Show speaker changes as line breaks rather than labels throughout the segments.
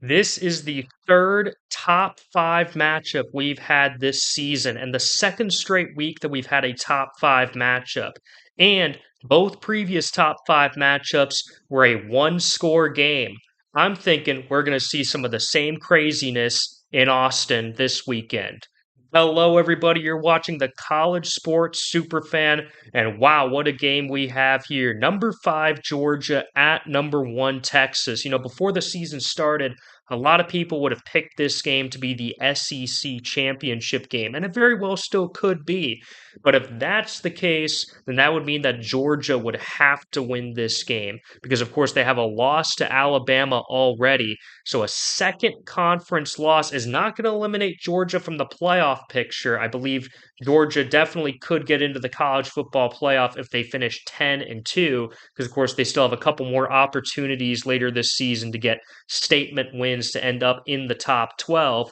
This is the third top five matchup we've had this season, and the second straight week that we've had a top five matchup. And both previous top five matchups were a one score game. I'm thinking we're going to see some of the same craziness in Austin this weekend. Hello, everybody. You're watching the College Sports Superfan, and wow, what a game we have here. Number five, Georgia at number one, Texas. Before the season started, a lot of people would have picked this game to be the SEC championship game, and it very well still could be. But if that's the case, then that would mean that Georgia would have to win this game because, of course, they have a loss to Alabama already. So a second conference loss is not going to eliminate Georgia from the playoff picture. I believe Georgia definitely could get into the college football playoff if they finish 10-2, because, of course, they still have a couple more opportunities later this season to get statement wins to end up in the top 12.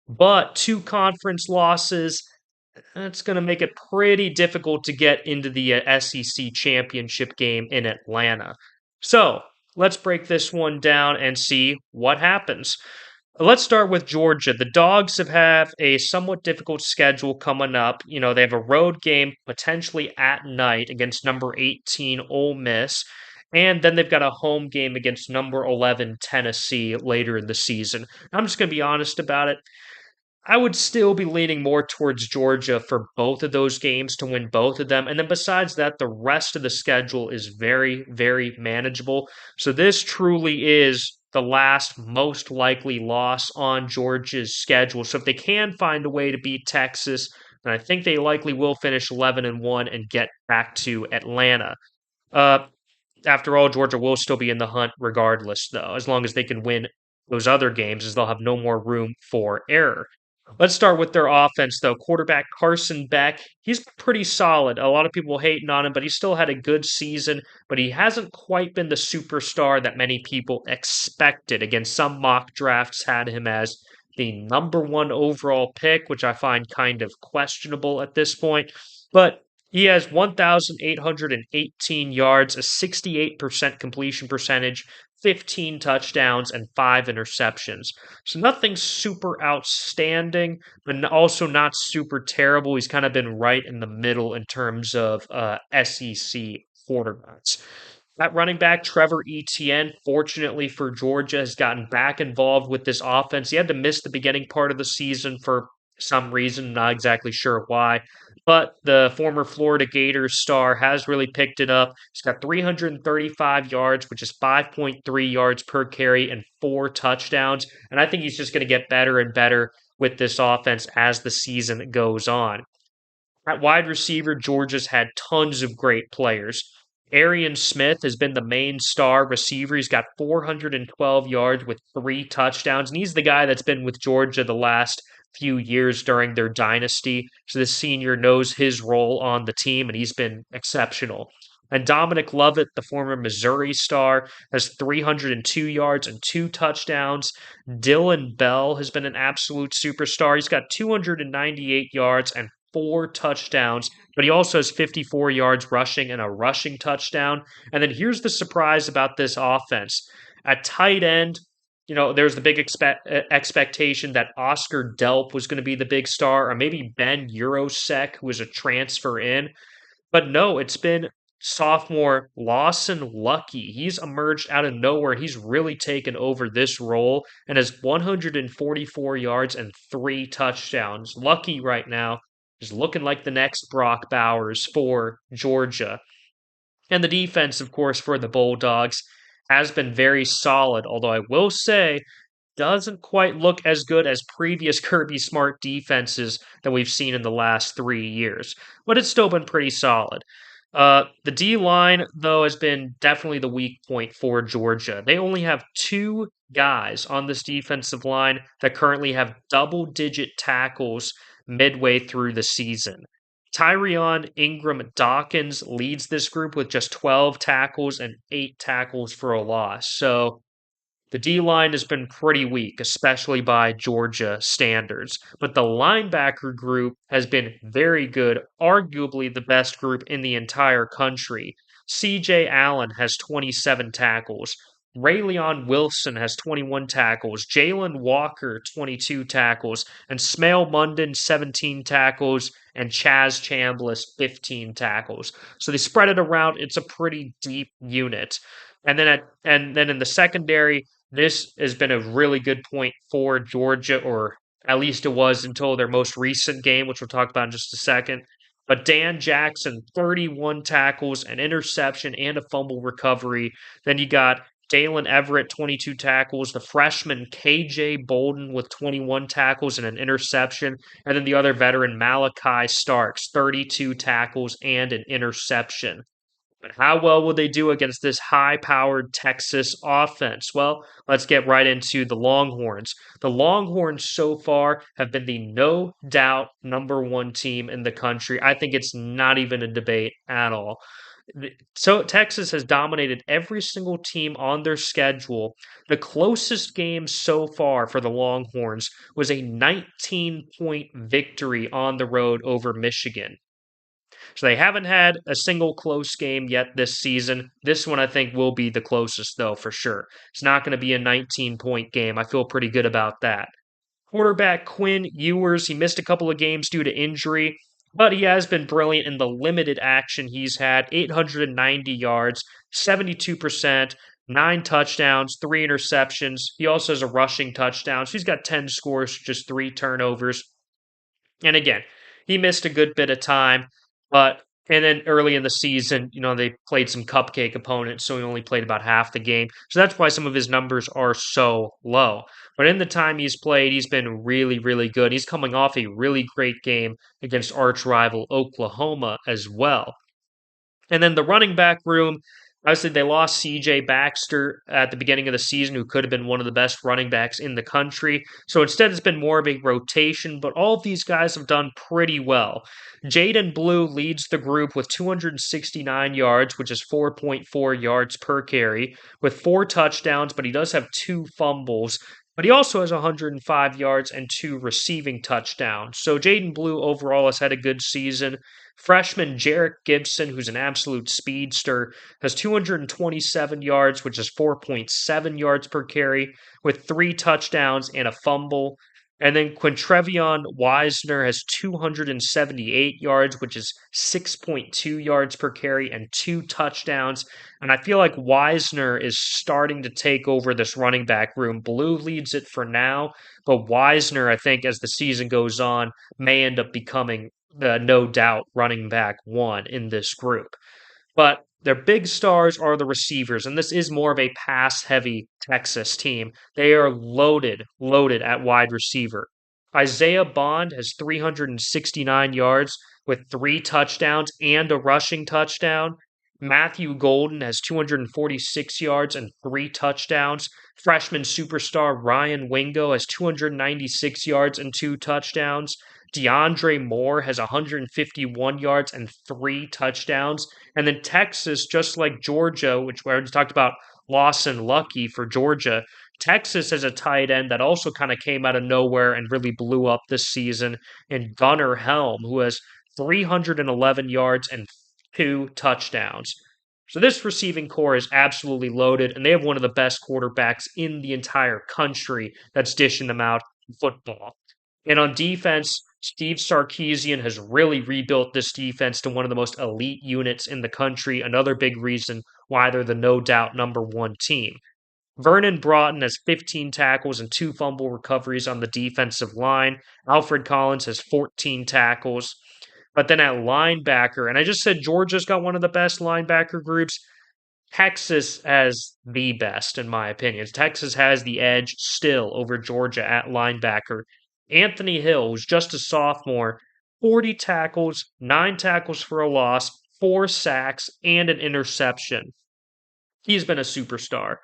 But two conference losses, that's going to make it pretty difficult to get into the SEC championship game in Atlanta. So let's break this one down and see what happens. Let's start with Georgia. The Dogs have a somewhat difficult schedule coming up. They have a road game potentially at night against number 18 Ole Miss. And then they've got a home game against number 11 Tennessee later in the season. I'm just going to be honest about it. I would still be leaning more towards Georgia for both of those games to win both of them. And then besides that, the rest of the schedule is very, very manageable. So this truly is the last most likely loss on Georgia's schedule. So if they can find a way to beat Texas, then I think they likely will finish 11-1 and get back to Atlanta. Uh, After all, Georgia will still be in the hunt regardless, though, as long as they can win those other games, as they'll have no more room for error. Let's start with their offense, though. Quarterback Carson Beck, he's pretty solid. A lot of people hating on him, but he still had a good season, but he hasn't quite been the superstar that many people expected. Again, some mock drafts had him as the number one overall pick, which I find kind of questionable at this point. But he has 1,818 yards, a 68% completion percentage, 15 touchdowns, and 5 interceptions. So nothing super outstanding, but also not super terrible. He's kind of been right in the middle in terms of SEC quarterbacks. That running back, Trevor Etienne, fortunately for Georgia, has gotten back involved with this offense. He had to miss the beginning part of the season for some reason, not exactly sure why. But the former Florida Gators star has really picked it up. He's got 335 yards, which is 5.3 yards per carry, and 4 touchdowns. And I think he's just going to get better and better with this offense as the season goes on. At wide receiver, Georgia's had tons of great players. Arian Smith has been the main star receiver. He's got 412 yards with 3 touchdowns, and he's the guy that's been with Georgia the last few years during their dynasty. So this senior knows his role on the team, and he's been exceptional. And Dominic Lovett, the former Missouri star, has 302 yards and 2 touchdowns. Dylan Bell has been an absolute superstar. He's got 298 yards and 4 touchdowns, but he also has 54 yards rushing and a rushing touchdown. And then here's the surprise about this offense. At tight end, there's the big expectation that Oscar Delp was going to be the big star, or maybe Ben Urosek, who was a transfer in. But no, it's been sophomore Lawson Lucky. He's emerged out of nowhere. He's really taken over this role and has 144 yards and 3 touchdowns. Lucky right now is looking like the next Brock Bowers for Georgia. And the defense, of course, for the Bulldogs has been very solid, although I will say doesn't quite look as good as previous Kirby Smart defenses that we've seen in the last 3 years. But it's still been pretty solid. The D line, though, has been definitely the weak point for Georgia. They only have two guys on this defensive line that currently have double digit tackles midway through the season. Tyrion Ingram Dawkins leads this group with just 12 tackles and 8 tackles for a loss. So the D line has been pretty weak, especially by Georgia standards. But the linebacker group has been very good, arguably the best group in the entire country. CJ Allen has 27 tackles. Rayleon Wilson has 21 tackles, Jalen Walker 22 tackles, and Smale Munden 17 tackles, and Chaz Chambliss 15 tackles. So they spread it around. It's a pretty deep unit. And then in the secondary, this has been a really good point for Georgia, or at least it was until their most recent game, which we'll talk about in just a second. But Dan Jackson, 31 tackles, an interception, and a fumble recovery. Then you got Dalen Everett, 22 tackles. The freshman KJ Bolden with 21 tackles and an interception. And then the other veteran, Malachi Starks, 32 tackles and an interception. But how well will they do against this high powered Texas offense? Well, let's get right into the Longhorns. The Longhorns so far have been the no doubt number one team in the country. I think it's not even a debate at all. So Texas has dominated every single team on their schedule. The closest game so far for the Longhorns was a 19-point victory on the road over Michigan. So they haven't had a single close game yet this season. This one I think will be the closest, though, for sure. It's not going to be a 19-point game. I feel pretty good about that. Quarterback Quinn Ewers, he missed a couple of games due to injury, but he has been brilliant in the limited action he's had. 890 yards, 72%, 9 touchdowns, 3 interceptions. He also has a rushing touchdown. So he's got 10 scores, just 3 turnovers. And again, he missed a good bit of time, and then early in the season, they played some cupcake opponents, so he only played about half the game. So that's why some of his numbers are so low. But in the time he's played, he's been really, really good. He's coming off a really great game against arch rival Oklahoma as well. And then the running back room, obviously they lost C.J. Baxter at the beginning of the season, who could have been one of the best running backs in the country. So instead it's been more of a rotation, but all of these guys have done pretty well. Jaden Blue leads the group with 269 yards, which is 4.4 yards per carry, with 4 touchdowns, but he does have 2 fumbles. But he also has 105 yards and 2 receiving touchdowns. So Jaden Blue overall has had a good season. Freshman Jarek Gibson, who's an absolute speedster, has 227 yards, which is 4.7 yards per carry, with 3 touchdowns and a fumble. And then Quintrevion Wisner has 278 yards, which is 6.2 yards per carry and 2 touchdowns. And I feel like Wisner is starting to take over this running back room. Blue leads it for now, but Wisner, I think, as the season goes on, may end up becoming the no doubt running back one in this group. But their big stars are the receivers, and this is more of a pass-heavy Texas team. They are loaded at wide receiver. Isaiah Bond has 369 yards with 3 touchdowns and a rushing touchdown. Matthew Golden has 246 yards and 3 touchdowns. Freshman superstar Ryan Wingo has 296 yards and 2 touchdowns. DeAndre Moore has 151 yards and 3 touchdowns. And then Texas, just like Georgia, which we already talked about, Lawson Lucky for Georgia, Texas has a tight end that also kind of came out of nowhere and really blew up this season in Gunnar Helm, who has 311 yards and 2 touchdowns. So this receiving core is absolutely loaded, and they have one of the best quarterbacks in the entire country that's dishing them out in football. And on defense, Steve Sarkisian has really rebuilt this defense to one of the most elite units in the country, another big reason why they're the no doubt number one team. Vernon Broughton has 15 tackles and 2 fumble recoveries on the defensive line. Alfred Collins has 14 tackles. But then at linebacker, and I just said Georgia's got one of the best linebacker groups. Texas has the best, in my opinion. Texas has the edge still over Georgia at linebacker. Anthony Hill, who's just a sophomore, 40 tackles, 9 tackles for a loss, 4 sacks, and an interception. He's been a superstar.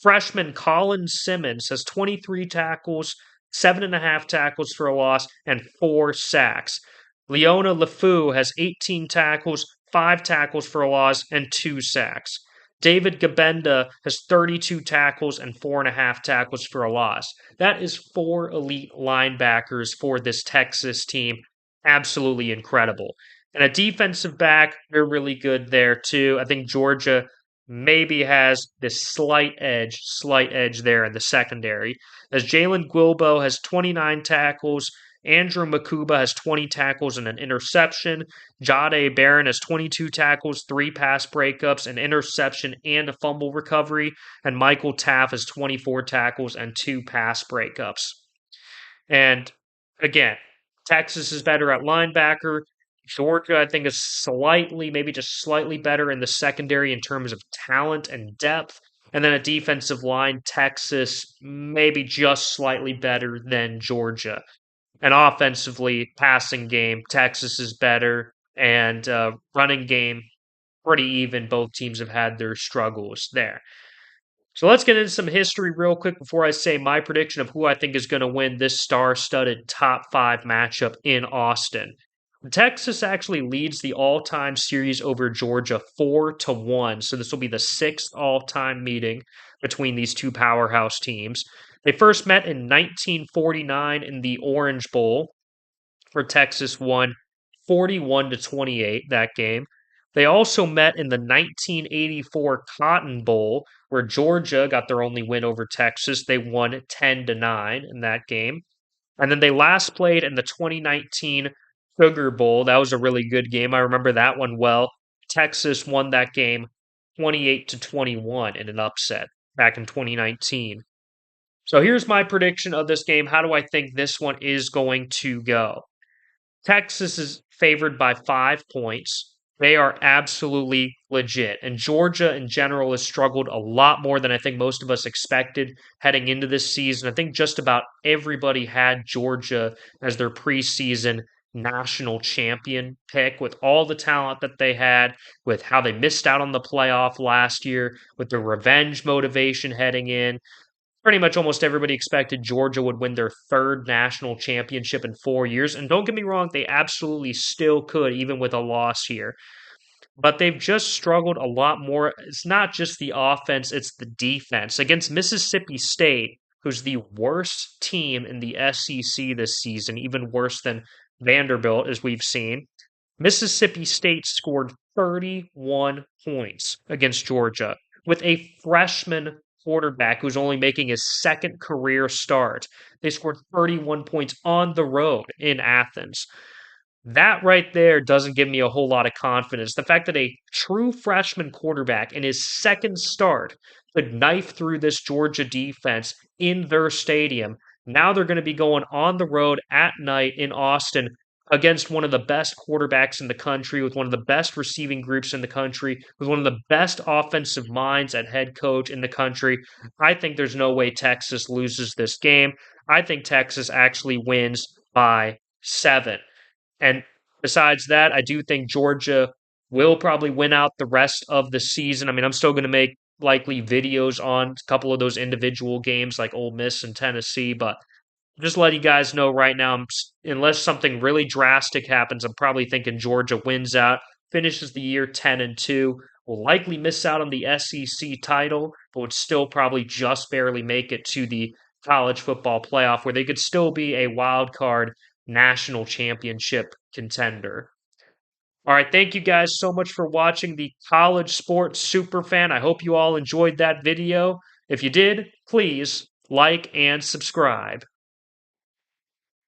Freshman Colin Simmons has 23 tackles, 7.5 tackles for a loss, and 4 sacks. Leona LeFou has 18 tackles, 5 tackles for a loss, and 2 sacks. David Gabenda has 32 tackles and 4.5 tackles for a loss. That is 4 elite linebackers for this Texas team. Absolutely incredible. And a defensive back, they're really good there too. I think Georgia maybe has this slight edge there in the secondary, as Jalen Guilbeau has 29 tackles, Andrew Makuba has 20 tackles and an interception, Jade Barron has 22 tackles, 3 pass breakups, an interception, and a fumble recovery, and Michael Taff has 24 tackles and 2 pass breakups. And again, Texas is better at linebacker. Georgia, I think, is slightly, maybe just slightly better in the secondary in terms of talent and depth. And then a defensive line, Texas, maybe just slightly better than Georgia. And offensively, passing game, Texas is better. And running game, pretty even. Both teams have had their struggles there. So let's get into some history real quick before I say my prediction of who I think is going to win this star-studded top 5 matchup in Austin. Texas actually leads the all-time series over Georgia 4-1, so this will be the 6th all-time meeting between these two powerhouse teams. They first met in 1949 in the Orange Bowl, where Texas won 41-28 that game. They also met in the 1984 Cotton Bowl, where Georgia got their only win over Texas. They won 10-9 in that game. And then they last played in the 2019 Sugar Bowl. That was a really good game. I remember that one well. Texas won that game 28-21 in an upset back in 2019. So here's my prediction of this game. How do I think this one is going to go? Texas is favored by 5 points. They are absolutely legit. And Georgia in general has struggled a lot more than I think most of us expected heading into this season. I think just about everybody had Georgia as their preseason national champion pick with all the talent that they had, with how they missed out on the playoff last year, with the revenge motivation heading in. Pretty much almost everybody expected Georgia would win their 3rd national championship in 4 years. And don't get me wrong, they absolutely still could, even with a loss here. But they've just struggled a lot more. It's not just the offense, it's the defense. Against Mississippi State, who's the worst team in the SEC this season, even worse than Vanderbilt, as we've seen, Mississippi State scored 31 points against Georgia with a freshman quarterback who's only making his 2nd career start. They scored 31 points on the road in Athens. That right there doesn't give me a whole lot of confidence. The fact that a true freshman quarterback in his 2nd start could knife through this Georgia defense in their stadium. Now they're going to be going on the road at night in Austin against one of the best quarterbacks in the country, with one of the best receiving groups in the country, with one of the best offensive minds at head coach in the country. I think there's no way Texas loses this game. I think Texas actually wins by 7. And besides that, I do think Georgia will probably win out the rest of the season. I mean, I'm still going to make likely videos on a couple of those individual games like Ole Miss and Tennessee, but just let you guys know right now, unless something really drastic happens, I'm probably thinking Georgia wins out, finishes the year 10-2, will likely miss out on the SEC title, but would still probably just barely make it to the college football playoff, where they could still be a wild card national championship contender. All right, thank you guys so much for watching the College Sports Superfan. I hope you all enjoyed that video. If you did, please like and subscribe.